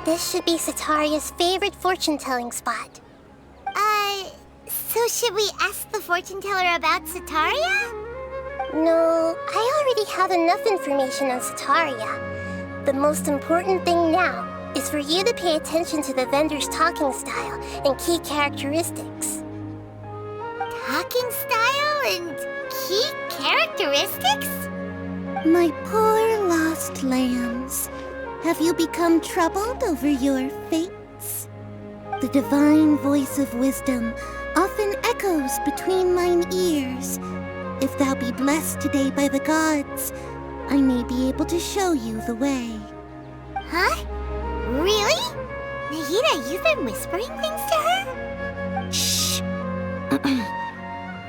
This should be Sataria's favorite fortune-telling spot. So should we ask the fortune teller about Sataria? No, I already have enough information on Sataria. The most important thing now is for you to pay attention to the vendor's talking style and key characteristics. Talking style and key characteristics? My poor lost lambs, have you become troubled over your fates? The divine voice of wisdom often echoes between mine ears. If thou be blessed today by the gods, I may be able to show you the way. Huh? Really? Nahida, you've been whispering things to her? Shh.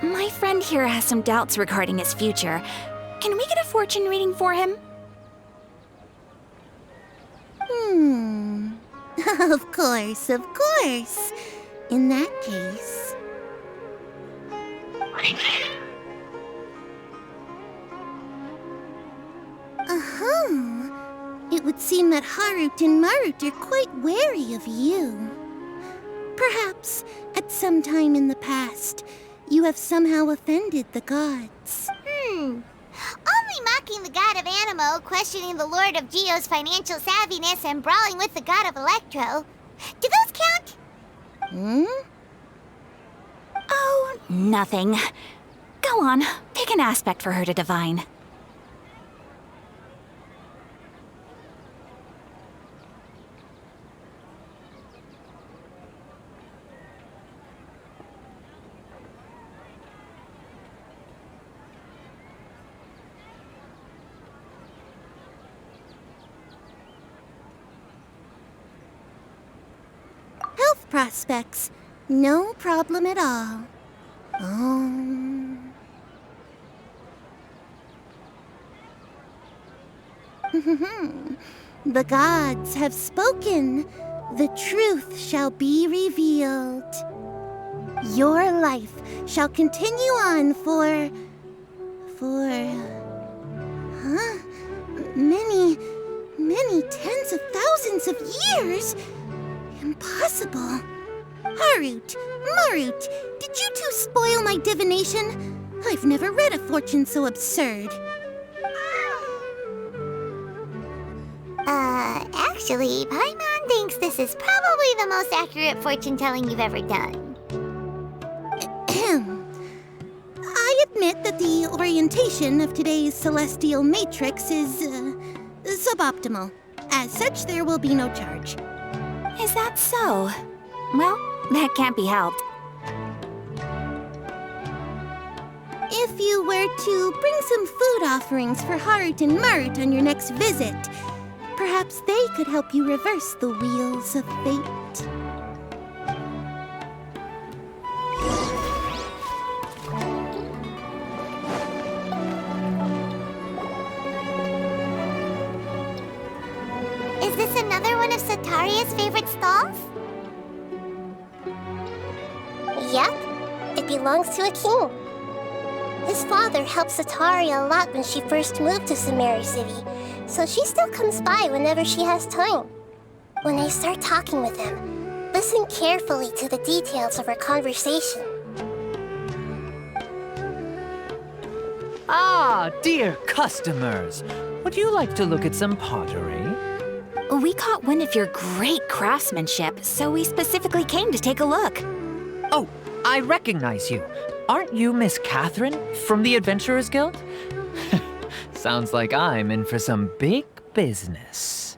My friend here has some doubts regarding his future. Can we get a fortune reading for him? Of course, of course. In that case... It would seem that Harut and Marut are quite wary of you. Perhaps, at some time in the past, you have somehow offended the gods. Only mocking the god of Animo, questioning the Lord of Geo's financial savviness, and brawling with the god of Electro. Do those count? Oh, nothing. Go on, pick an aspect for her to divine. Health prospects. No problem at all. The gods have spoken. The truth shall be revealed. Your life shall continue on for many tens of thousands of years. Impossible. Harut, Marut, did you two spoil my divination? I've never read a fortune so absurd. Actually, Paimon thinks this is probably the most accurate fortune-telling you've ever done. I admit that the orientation of today's celestial matrix is, suboptimal. As such, there will be no charge. Is that so? Well, that can't be helped. If you were to bring some food offerings for Harut and Marut on your next visit, perhaps they could help you reverse the wheels of fate. Is this another one of Sataria's favorite stalls? Yep, it belongs to a king. His father helped Sataria a lot when she first moved to Sumerio City, so she still comes by whenever she has time. When I start talking with him, listen carefully to the details of our conversation. Ah, dear customers! Would you like to look at some pottery? We caught wind of your great craftsmanship, so we specifically came to take a look. Oh, I recognize you. Aren't you Miss Catherine from the Adventurers Guild? Sounds like I'm in for some big business.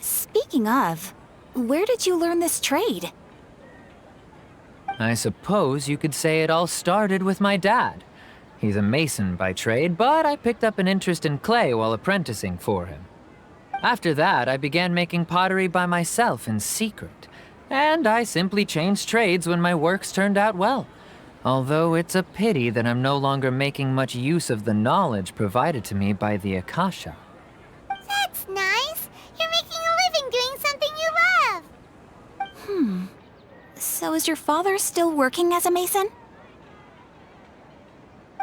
Speaking of, where did you learn this trade? I suppose you could say it all started with my dad. He's a mason by trade, but I picked up an interest in clay while apprenticing for him. After that, I began making pottery by myself in secret, and I simply changed trades when my works turned out well. Although it's a pity that I'm no longer making much use of the knowledge provided to me by the Akasha. That's nice. You're making a living doing something you love. So is your father still working as a mason?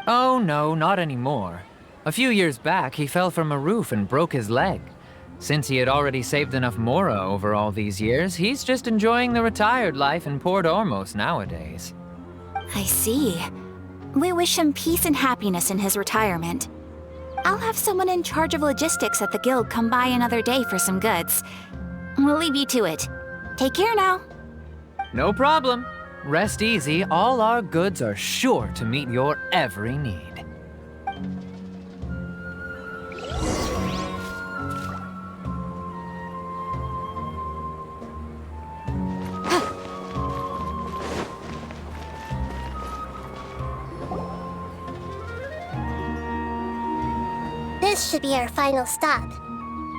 Oh no, not anymore. A few years back, he fell from a roof and broke his leg. Since he had already saved enough Mora over all these years, he's just enjoying the retired life in Port Ormos nowadays. I see. We wish him peace and happiness in his retirement. I'll have someone in charge of logistics at the guild come by another day for some goods. We'll leave you to it. Take care now. No problem. Rest easy, all our goods are sure to meet your every need. This should be our final stop.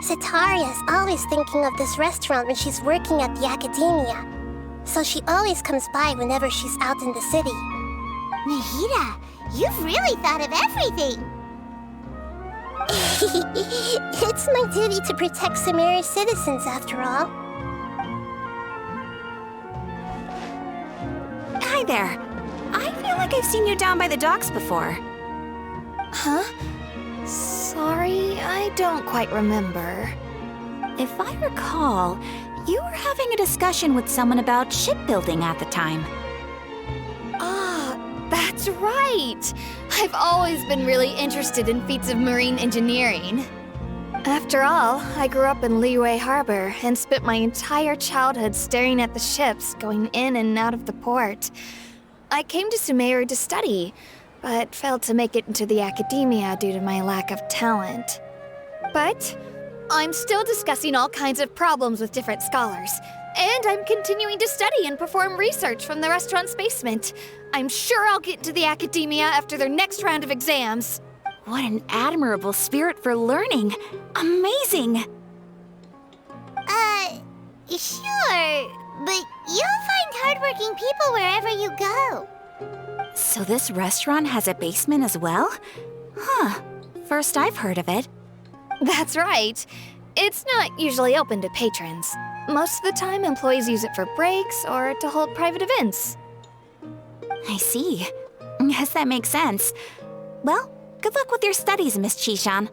Sataria is always thinking of this restaurant when she's working at the academia, so she always comes by whenever she's out in the city. Nahida, you've really thought of everything. It's my duty to protect Sumeria's citizens, after all. Hi there. I feel like I've seen you down by the docks before. Huh? Sorry, I don't quite remember. If I recall, you were having a discussion with someone about shipbuilding at the time. Ah, that's right! I've always been really interested in feats of marine engineering. After all, I grew up in Liyue Harbor and spent my entire childhood staring at the ships going in and out of the port. I came to Sumerio to study, but failed to make it into the academia due to my lack of talent. But I'm still discussing all kinds of problems with different scholars, and I'm continuing to study and perform research from the restaurant's basement. I'm sure I'll get into the academia after their next round of exams. What an admirable spirit for learning. Amazing! Sure, but you'll find hardworking people wherever you go. So this restaurant has a basement as well? Huh. First I've heard of it. That's right. It's not usually open to patrons. Most of the time, employees use it for breaks or to hold private events. I see. Yes, that makes sense. Well, good luck with your studies, Miss Chishan.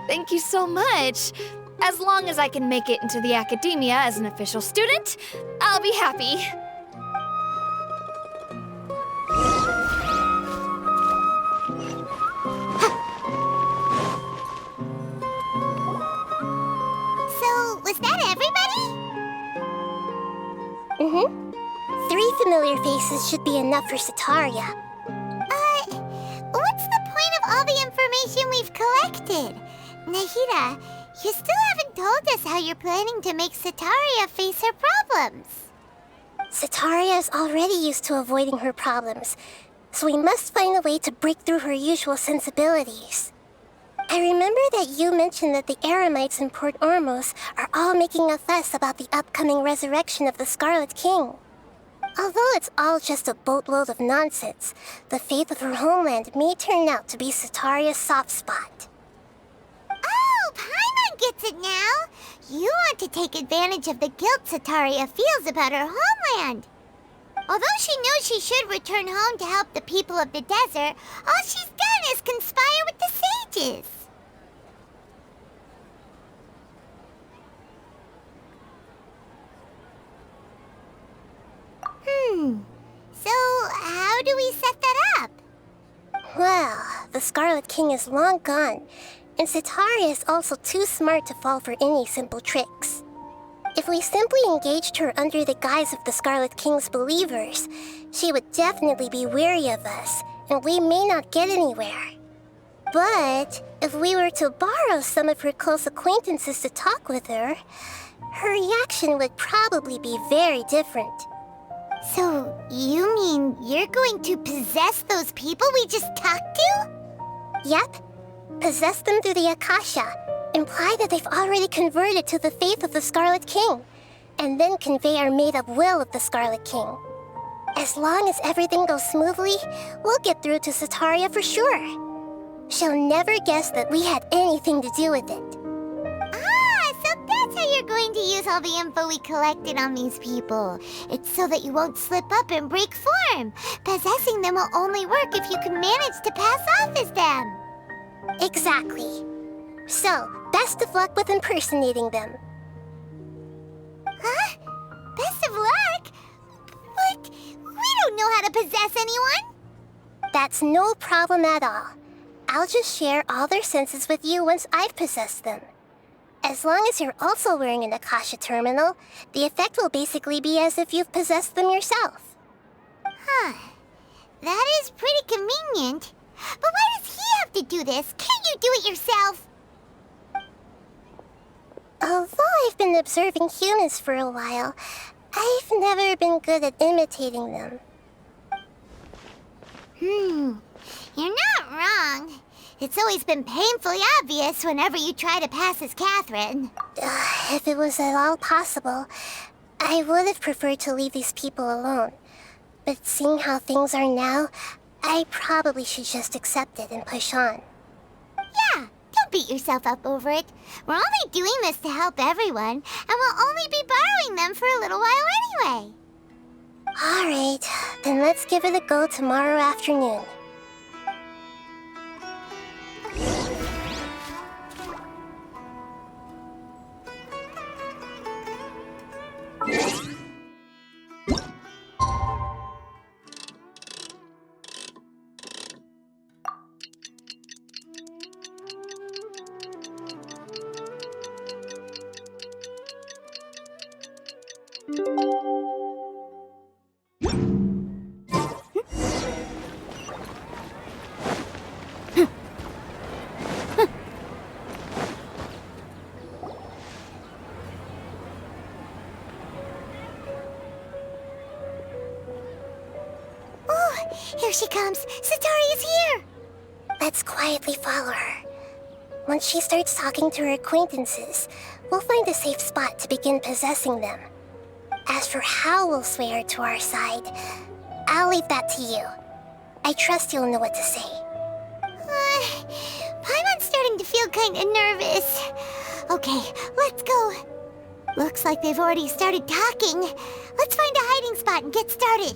Thank you so much. As long as I can make it into the academia as an official student, I'll be happy. So, was that everybody? Mm-hmm. 3 familiar faces should be enough for Sataria. What's the point of all the information we've collected? Nahida, you still haven't told us how you're planning to make Sataria face her problems. Sataria is already used to avoiding her problems, so we must find a way to break through her usual sensibilities. I remember that you mentioned that the Eremites in Port Ormos are all making a fuss about the upcoming resurrection of the Scarlet King. Although it's all just a boatload of nonsense, the faith of her homeland may turn out to be Sataria's soft spot. Oh, Paimon gets it now! You want to take advantage of the guilt Sataria feels about her homeland. Although she knows she should return home to help the people of the desert, all she's done is conspire with the sages. So how do we set that up? Well, the Scarlet King is long gone, and Sataria is also too smart to fall for any simple tricks. If we simply engaged her under the guise of the Scarlet King's believers, she would definitely be weary of us, and we may not get anywhere. But if we were to borrow some of her close acquaintances to talk with her, her reaction would probably be very different. So, you mean you're going to possess those people we just talked to? Yep. Possess them through the Akasha, imply that they've already converted to the faith of the Scarlet King, and then convey our made-up will of the Scarlet King. As long as everything goes smoothly, we'll get through to Sataria for sure. She'll never guess that we had anything to do with it. So that's how you're going to use all the info we collected on these people. It's so that you won't slip up and break form. Possessing them will only work if you can manage to pass off as them. Exactly. So, best of luck with impersonating them. Huh? Best of luck? But we don't know how to possess anyone. That's no problem at all. I'll just share all their senses with you once I've possessed them. As long as you're also wearing an Akasha terminal, the effect will basically be as if you've possessed them yourself. Huh. That is pretty convenient. But why does he have to do this? Can't you do it yourself? Although I've been observing humans for a while, I've never been good at imitating them. You're not wrong. It's always been painfully obvious whenever you try to pass as Catherine. If it was at all possible, I would have preferred to leave these people alone. But seeing how things are now, I probably should just accept it and push on. Yeah, don't beat yourself up over it. We're only doing this to help everyone, and we'll only be borrowing them for a little while anyway. Alright, then let's give it a go tomorrow afternoon. Here she comes. Satari is here. Let's quietly follow her. Once she starts talking to her acquaintances, we'll find a safe spot to begin possessing them. As for how we'll sway her to our side, I'll leave that to you. I trust you'll know what to say. Paimon's starting to feel kind of nervous. Okay, let's go. Looks like they've already started talking. Let's find a hiding spot and get started.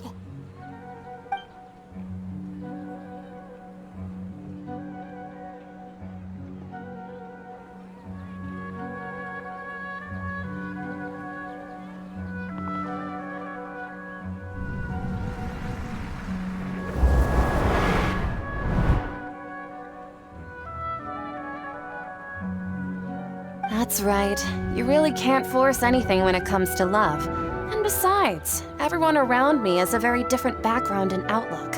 That's right. You really can't force anything when it comes to love. And besides, everyone around me has a very different background and outlook.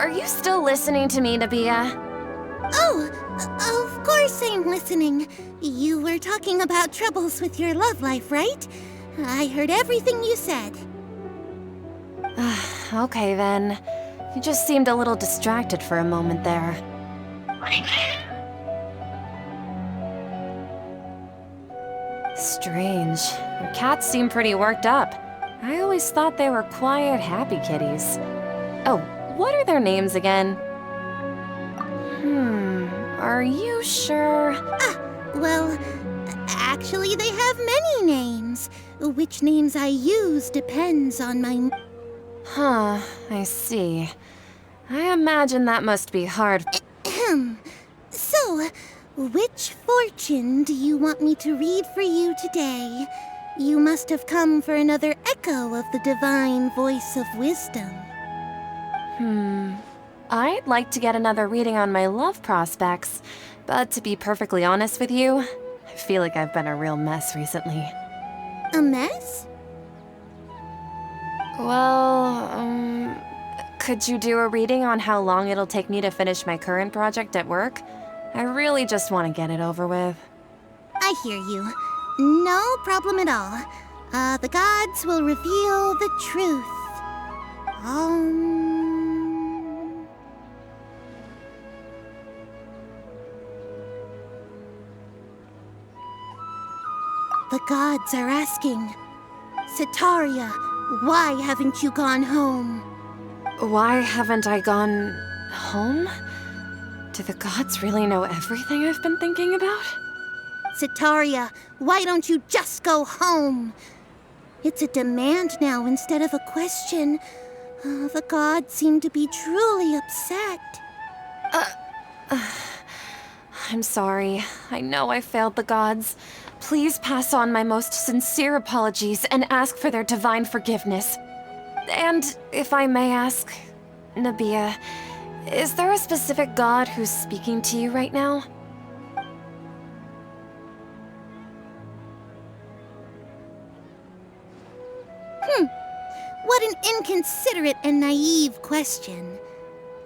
Are you still listening to me, Nabia? Oh, of course I'm listening. You were talking about troubles with your love life, right? I heard everything you said. Okay then. You just seemed a little distracted for a moment there. Strange. Your cats seem pretty worked up. I always thought they were quiet, happy kitties. Oh, what are their names again? Are you sure? Well, actually they have many names. Which names I use depends on my... Huh, I see. I imagine that must be hard. So, which fortune do you want me to read for you today? You must have come for another echo of the divine voice of wisdom. I'd like to get another reading on my love prospects, but to be perfectly honest with you, I feel like I've been a real mess recently. A mess? Well, could you do a reading on how long it'll take me to finish my current project at work? I really just want to get it over with. I hear you. No problem at all. The gods will reveal the truth. The gods are asking, Setaria, why haven't you gone home? Why haven't I gone home? Do the gods really know everything I've been thinking about? Setaria, why don't you just go home? It's a demand now instead of a question. The gods seem to be truly upset. I'm sorry. I know I failed the gods. Please pass on my most sincere apologies and ask for their divine forgiveness. And if I may ask, Nabia, is there a specific god who's speaking to you right now? What an inconsiderate and naive question.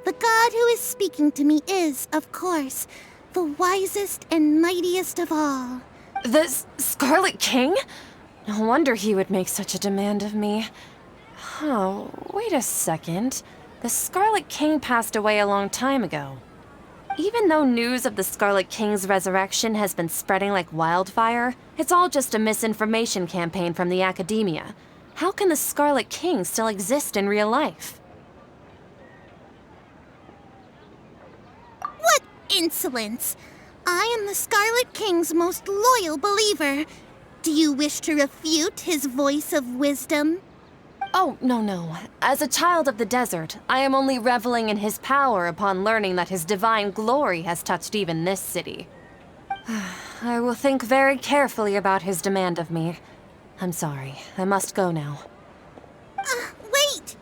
The god who is speaking to me is, of course, the wisest and mightiest of all. The Scarlet King? No wonder he would make such a demand of me. Oh, wait a second. The Scarlet King passed away a long time ago. Even though news of the Scarlet King's resurrection has been spreading like wildfire, it's all just a misinformation campaign from the academia. How can the Scarlet King still exist in real life? What insolence! I am the Scarlet King's most loyal believer. Do you wish to refute his voice of wisdom? Oh, no. As a child of the desert, I am only reveling in his power upon learning that his divine glory has touched even this city. I will think very carefully about his demand of me. I'm sorry. I must go now. Wait!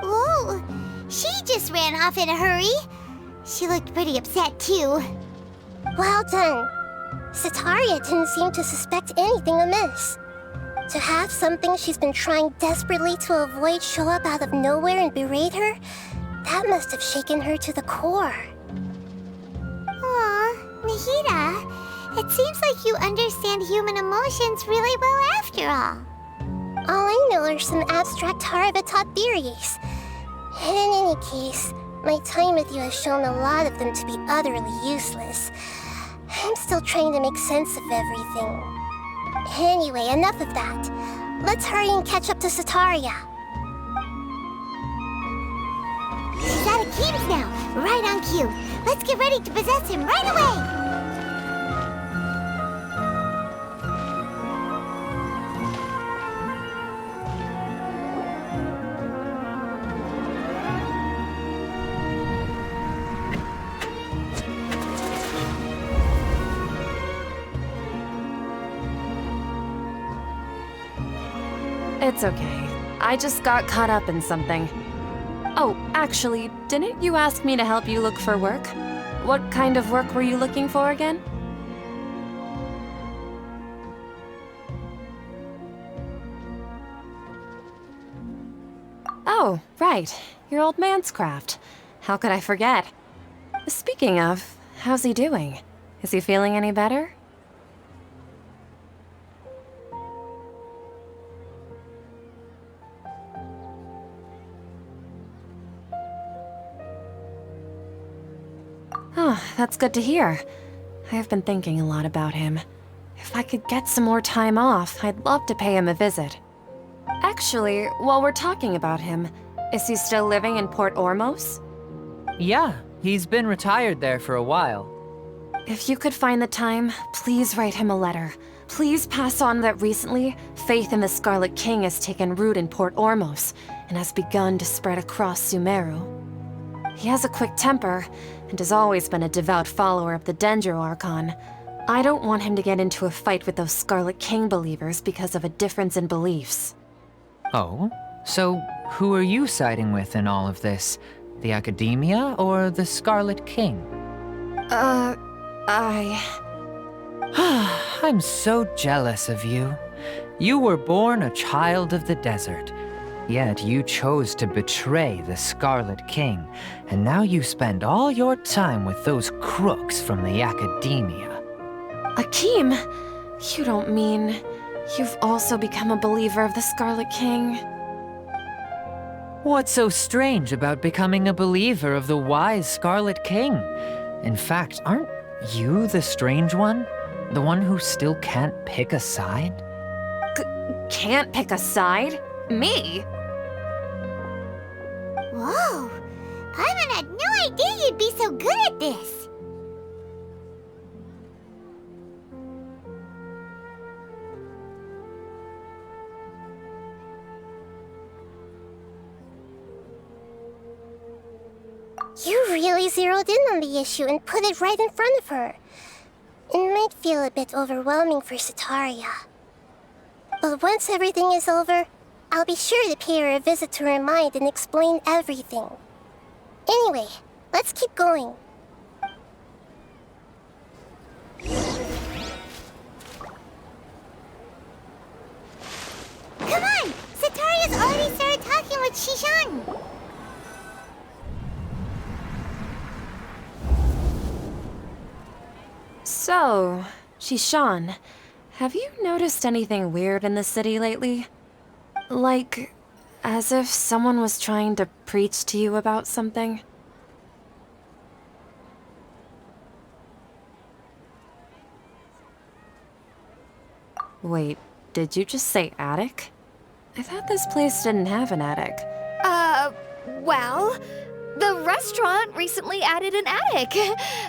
Ooh, she just ran off in a hurry. She looked pretty upset too. Well done. Sataria didn't seem to suspect anything amiss. To have something she's been trying desperately to avoid show up out of nowhere and berate her, that must have shaken her to the core. Aw, Nahida, it seems like you understand human emotions really well after all. All I know are some abstract Harabata theories. In any case, my time with you has shown a lot of them to be utterly useless. I'm still trying to make sense of everything. Anyway, enough of that. Let's hurry and catch up to Sataria. He's out of Keem's now, right on cue. Let's get ready to possess him right away! It's okay. I just got caught up in something. Oh, actually, didn't you ask me to help you look for work? What kind of work were you looking for again? Oh, right. Your old man's craft. How could I forget? Speaking of, how's he doing? Is he feeling any better? Oh, that's good to hear. I have been thinking a lot about him. If I could get some more time off, I'd love to pay him a visit. Actually, while we're talking about him, is he still living in Port Ormos? Yeah, he's been retired there for a while. If you could find the time, please write him a letter. Please pass on that recently, faith in the Scarlet King has taken root in Port Ormos and has begun to spread across Sumerio. He has a quick temper and has always been a devout follower of the Dendro Archon. I don't want him to get into a fight with those Scarlet King believers because of a difference in beliefs. Oh? So who are you siding with in all of this? The Academia or the Scarlet King? I'm so jealous of you. You were born a child of the desert. Yet you chose to betray the Scarlet King, and now you spend all your time with those crooks from the Academia. Akeem, you don't mean you've also become a believer of the Scarlet King? What's so strange about becoming a believer of the wise Scarlet King? In fact, aren't you the strange one? The one who still can't pick a side? Can't pick a side? Me? Whoa! Paimon had no idea you'd be so good at this! You really zeroed in on the issue and put it right in front of her. It might feel a bit overwhelming for Sataria. But once everything is over, I'll be sure to pay her a visit to her mind and explain everything. Anyway, let's keep going. Come on! Sataria's already started talking with Shishan! So, Shishan, have you noticed anything weird in the city lately? Like, as if someone was trying to preach to you about something? Wait, did you just say attic? I thought this place didn't have an attic. Well, the restaurant recently added an attic.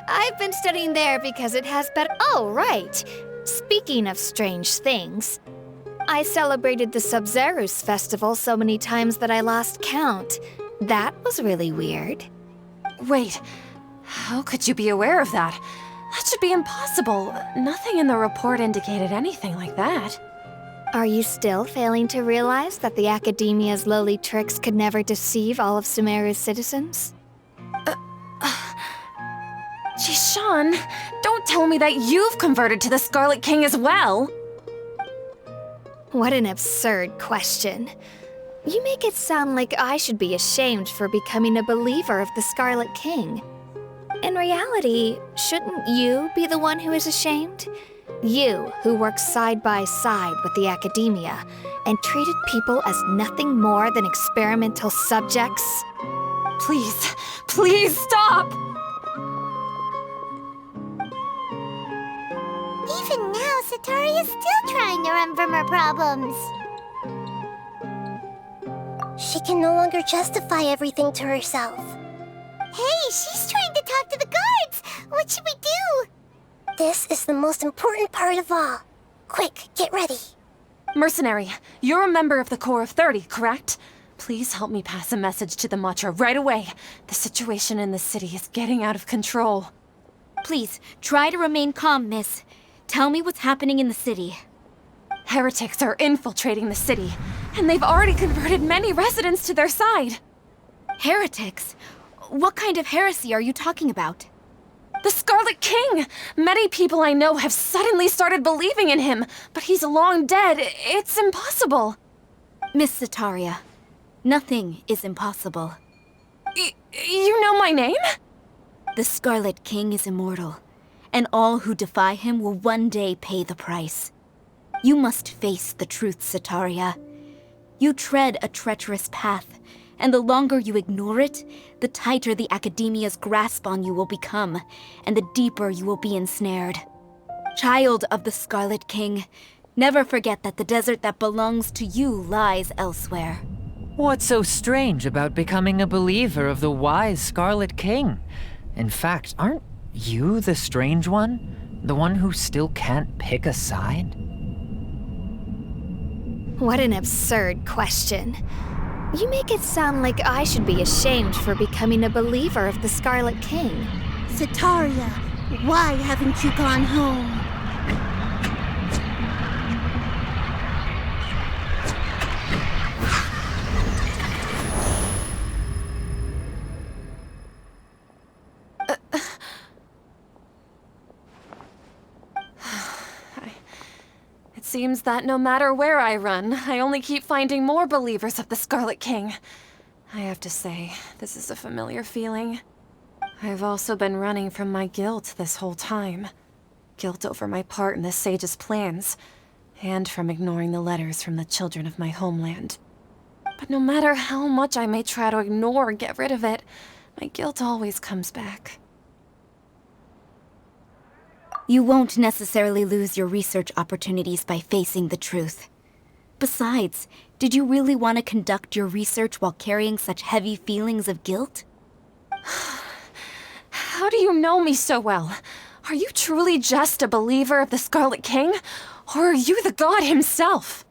I've been studying there because it has better. Oh, right. Speaking of strange things, I celebrated the Sub-Zerus festival so many times that I lost count. That was really weird. Wait, how could you be aware of that? That should be impossible. Nothing in the report indicated anything like that. Are you still failing to realize that the Academia's lowly tricks could never deceive all of Sumerio's citizens? Shishan, don't tell me that you've converted to the Scarlet King as well! What an absurd question. You make it sound like I should be ashamed for becoming a believer of the Scarlet King. In reality, shouldn't you be the one who is ashamed? You, who works side by side with the Academia and treated people as nothing more than experimental subjects? Please, please stop! Even now, Sataria's still trying to run from her problems. She can no longer justify everything to herself. Hey, she's trying to talk to the guards! What should we do? This is the most important part of all. Quick, get ready. Mercenary, you're a member of the Corps of 30, correct? Please help me pass a message to the Matcha right away. The situation in the city is getting out of control. Please, try to remain calm, miss. Tell me what's happening in the city. Heretics are infiltrating the city, and they've already converted many residents to their side. Heretics? What kind of heresy are you talking about? The Scarlet King! Many people I know have suddenly started believing in him, but he's long dead. It's impossible. Miss Sataria, nothing is impossible. You know my name? The Scarlet King is immortal, and all who defy him will one day pay the price. You must face the truth, Sataria. You tread a treacherous path, and the longer you ignore it, the tighter the Academia's grasp on you will become, and the deeper you will be ensnared. Child of the Scarlet King, never forget that the desert that belongs to you lies elsewhere. What's so strange about becoming a believer of the wise Scarlet King? In fact, aren't you the strange one? The one who still can't pick a side? What an absurd question. You make it sound like I should be ashamed for becoming a believer of the Scarlet King. Sataria, why haven't you gone home? It seems that no matter where I run, I only keep finding more believers of the Scarlet King. I have to say, this is a familiar feeling. I've also been running from my guilt this whole time. Guilt over my part in the Sage's plans, and from ignoring the letters from the children of my homeland. But no matter how much I may try to ignore or get rid of it, my guilt always comes back. You won't necessarily lose your research opportunities by facing the truth. Besides, did you really want to conduct your research while carrying such heavy feelings of guilt? How do you know me so well? Are you truly just a believer of the Scarlet King? Or are you the god himself?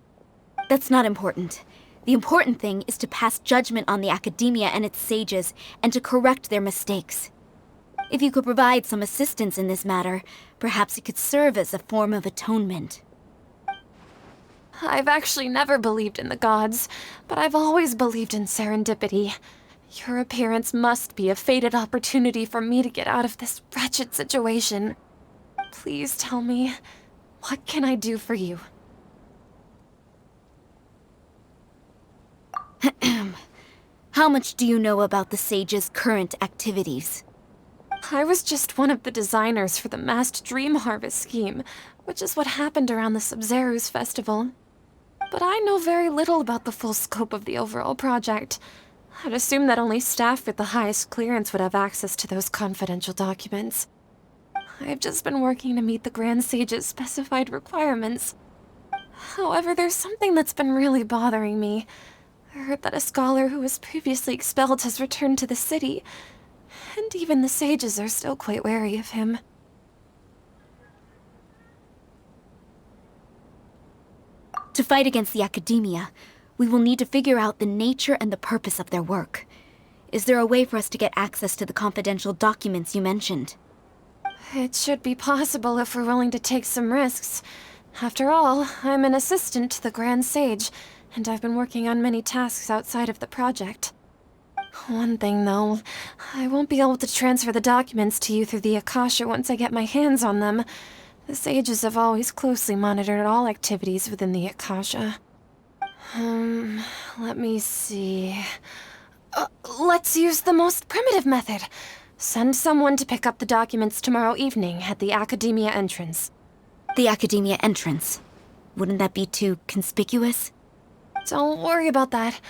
That's not important. The important thing is to pass judgment on the academia and its sages, and to correct their mistakes. If you could provide some assistance in this matter, perhaps it could serve as a form of atonement. I've actually never believed in the gods, but I've always believed in serendipity. Your appearance must be a fated opportunity for me to get out of this wretched situation. Please tell me, what can I do for you? How much do you know about the sage's current activities? I was just one of the designers for the masked dream harvest scheme, which is what happened around the Sub-Zeru's festival. But I know very little about the full scope of the overall project. I'd assume that only staff with the highest clearance would have access to those confidential documents. I've just been working to meet the Grand Sage's specified requirements. However, there's something that's been really bothering me. I heard that a scholar who was previously expelled has returned to the city, and even the sages are still quite wary of him. To fight against the academia, we will need to figure out the nature and the purpose of their work. Is there a way for us to get access to the confidential documents you mentioned? It should be possible if we're willing to take some risks. After all, I'm an assistant to the Grand Sage, and I've been working on many tasks outside of the project. One thing, though, I won't be able to transfer the documents to you through the Akasha once I get my hands on them. The sages have always closely monitored all activities within the Akasha. Let me see... let's use the most primitive method. Send someone to pick up the documents tomorrow evening at the Academia entrance. The Academia entrance? Wouldn't that be too conspicuous? Don't worry about that.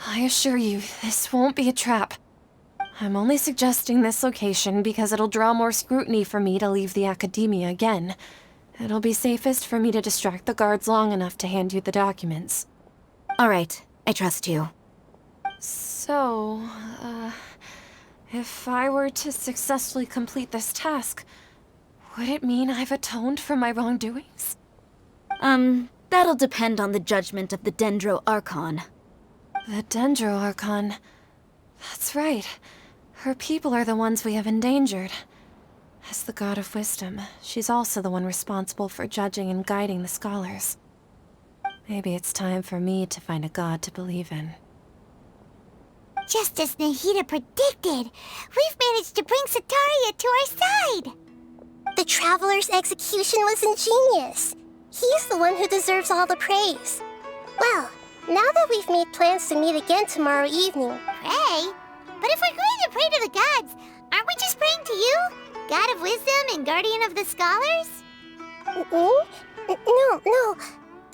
I assure you, this won't be a trap. I'm only suggesting this location because it'll draw more scrutiny for me to leave the Academia again. It'll be safest for me to distract the guards long enough to hand you the documents. All right, I trust you. So, if I were to successfully complete this task, would it mean I've atoned for my wrongdoings? That'll depend on the judgment of the Dendro Archon. The Dendro Archon. That's right. Her people are the ones we have endangered. As the God of Wisdom, she's also the one responsible for judging and guiding the scholars. Maybe it's time for me to find a god to believe in. Just as Nahida predicted, we've managed to bring Sataria to our side! The Traveler's execution was ingenious. He's the one who deserves all the praise. Well, now that we've made plans to meet again tomorrow evening... Pray? But if we're going to pray to the gods, aren't we just praying to you? God of Wisdom and Guardian of the Scholars? No.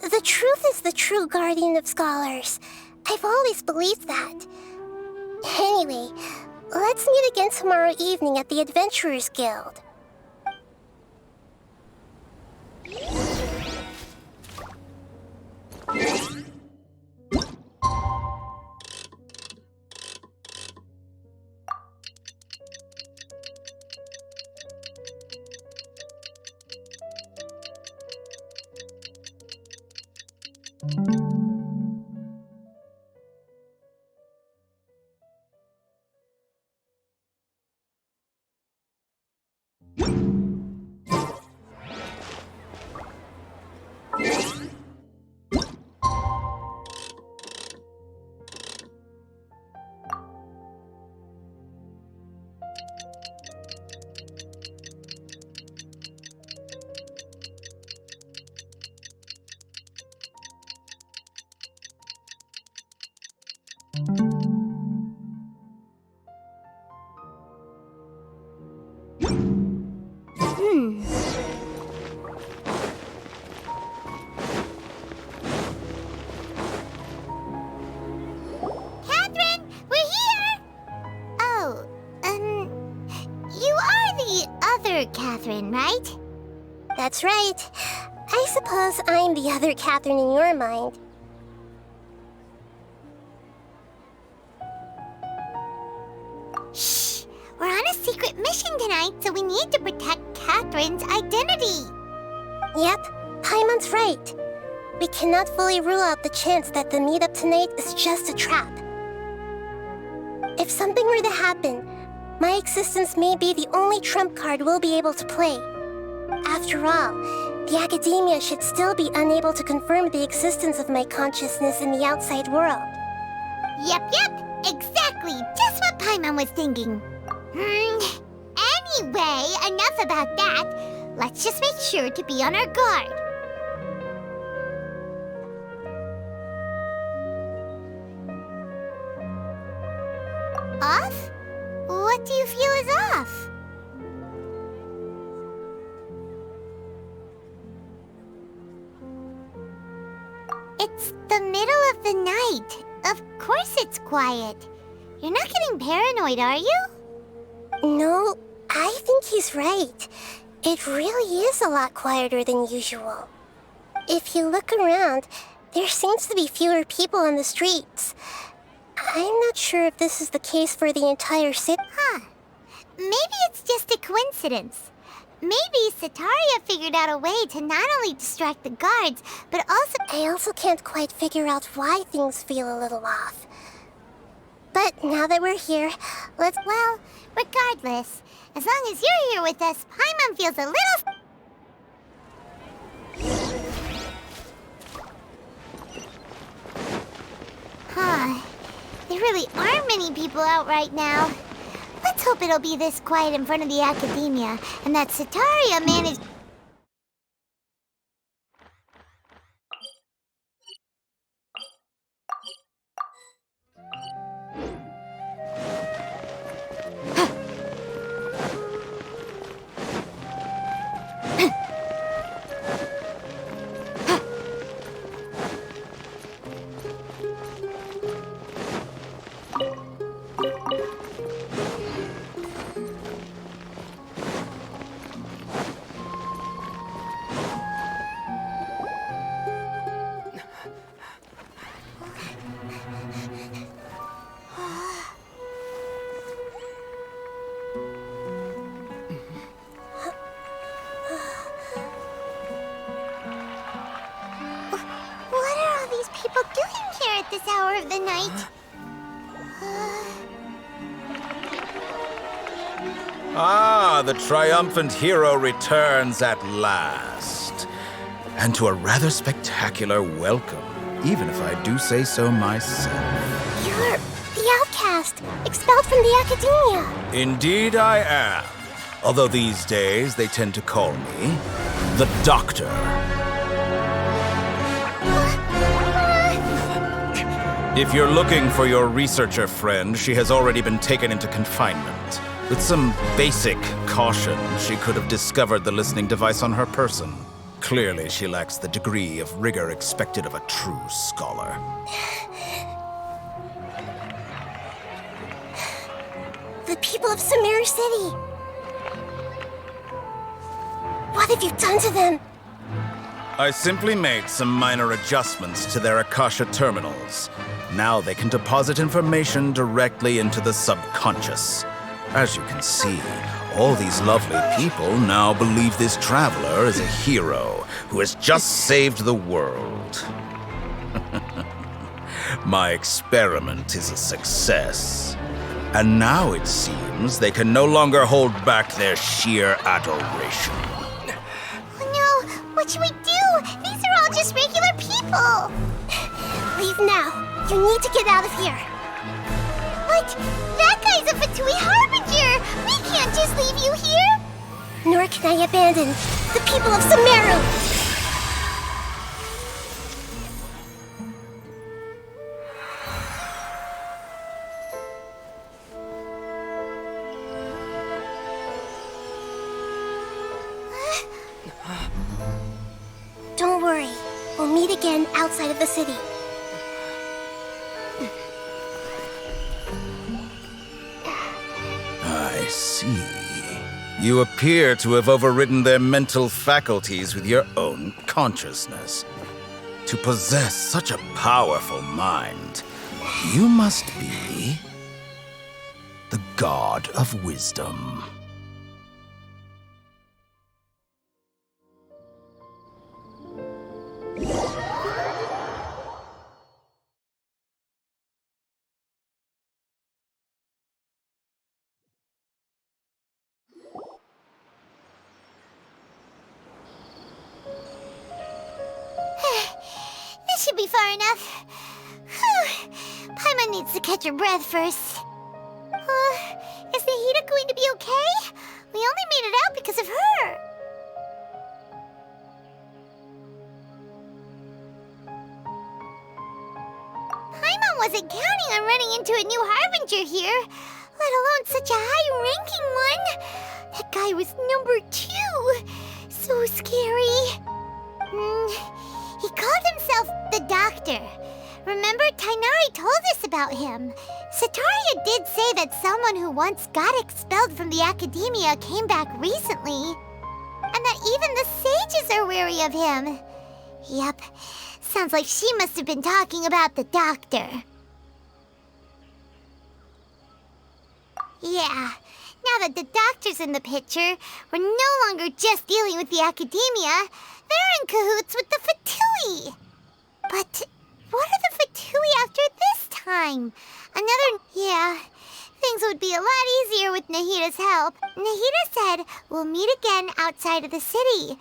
The truth is the true Guardian of Scholars. I've always believed that. Anyway, let's meet again tomorrow evening at the Adventurers Guild. Catherine, we're here! Oh, you are the other Catherine, right? That's right. I suppose I'm the other Catherine in your mind. Shh! We're on a secret mission tonight, so we need to protect Catherine's identity. Yep, Paimon's right. we cannot fully rule out the chance that the meetup tonight is just a trap. If something were to happen, my existence may be the only trump card we'll be able to play. After all, the academia should still be unable to confirm the existence of my consciousness in the outside world. Yep, exactly. Just what Paimon was thinking. Anyway, enough about that. Let's just make sure to be on our guard. Off? What do you feel is off? It's the middle of the night. Of course it's quiet. You're not getting paranoid, are you? No, I think he's right. It really is a lot quieter than usual. If you look around, there seems to be fewer people on the streets. I'm not sure if this is the case for the entire city. Huh. Maybe it's just a coincidence. Maybe Sataria figured out a way to not only distract the guards, but also... I also can't quite figure out why things feel a little off. But now that we're here, let's... Well, regardless, as long as you're here with us, Paimon feels a little... Huh. There really aren't many people out right now. Let's hope it'll be this quiet in front of the academia, and that Sataria managed... this hour of the night. The triumphant hero returns at last. And to a rather spectacular welcome, even if I do say so myself. You're the outcast, expelled from the academia. Indeed I am. Although these days they tend to call me the Doctor. If you're looking for your researcher friend, she has already been taken into confinement. With some basic caution, she could have discovered the listening device on her person. Clearly, she lacks the degree of rigor expected of a true scholar. The people of Sumerio City. What have you done to them? I simply made some minor adjustments to their Akasha terminals. Now they can deposit information directly into the subconscious. As you can see, all these lovely people now believe this traveler is a hero who has just saved the world. My experiment is a success. And now it seems they can no longer hold back their sheer adoration. Oh no! What should we do? These are all just regular people! Leave now. You need to get out of here. But that guy's a Fatui Harbinger! We can't just leave you here! Nor can I abandon the people of Sumerio! Don't worry. We'll meet again outside of the city. I see. You appear to have overridden their mental faculties with your own consciousness. To possess such a powerful mind, you must be the God of Wisdom. be far enough. Whew. Paimon needs to catch her breath first. Is Nahida going to be okay? We only made it out because of her. Paimon wasn't counting on running into a new Harbinger here, let alone such a high-ranking one. That guy was number 2. So scary. He called himself the Doctor. Remember, Tainari told us about him. Sataria did say that someone who once got expelled from the academia came back recently. And that even the sages are wary of him. Yep, sounds like she must have been talking about the Doctor. Yeah, now that the Doctor's in the picture, we're no longer just dealing with the academia. They're in cahoots with the Fatui. But what are the Fatui after this time? Yeah, things would be a lot easier with Nahida's help. Nahida said we'll meet again outside of the city.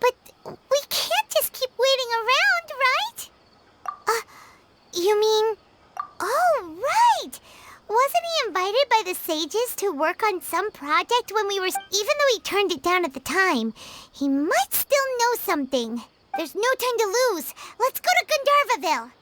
But we can't just keep waiting around, right? You mean... Oh, right! Wasn't he invited by the sages to work on some project when we were... Even though he turned it down at the time, he might still know something. There's no time to lose. Let's go to Gandharvaville.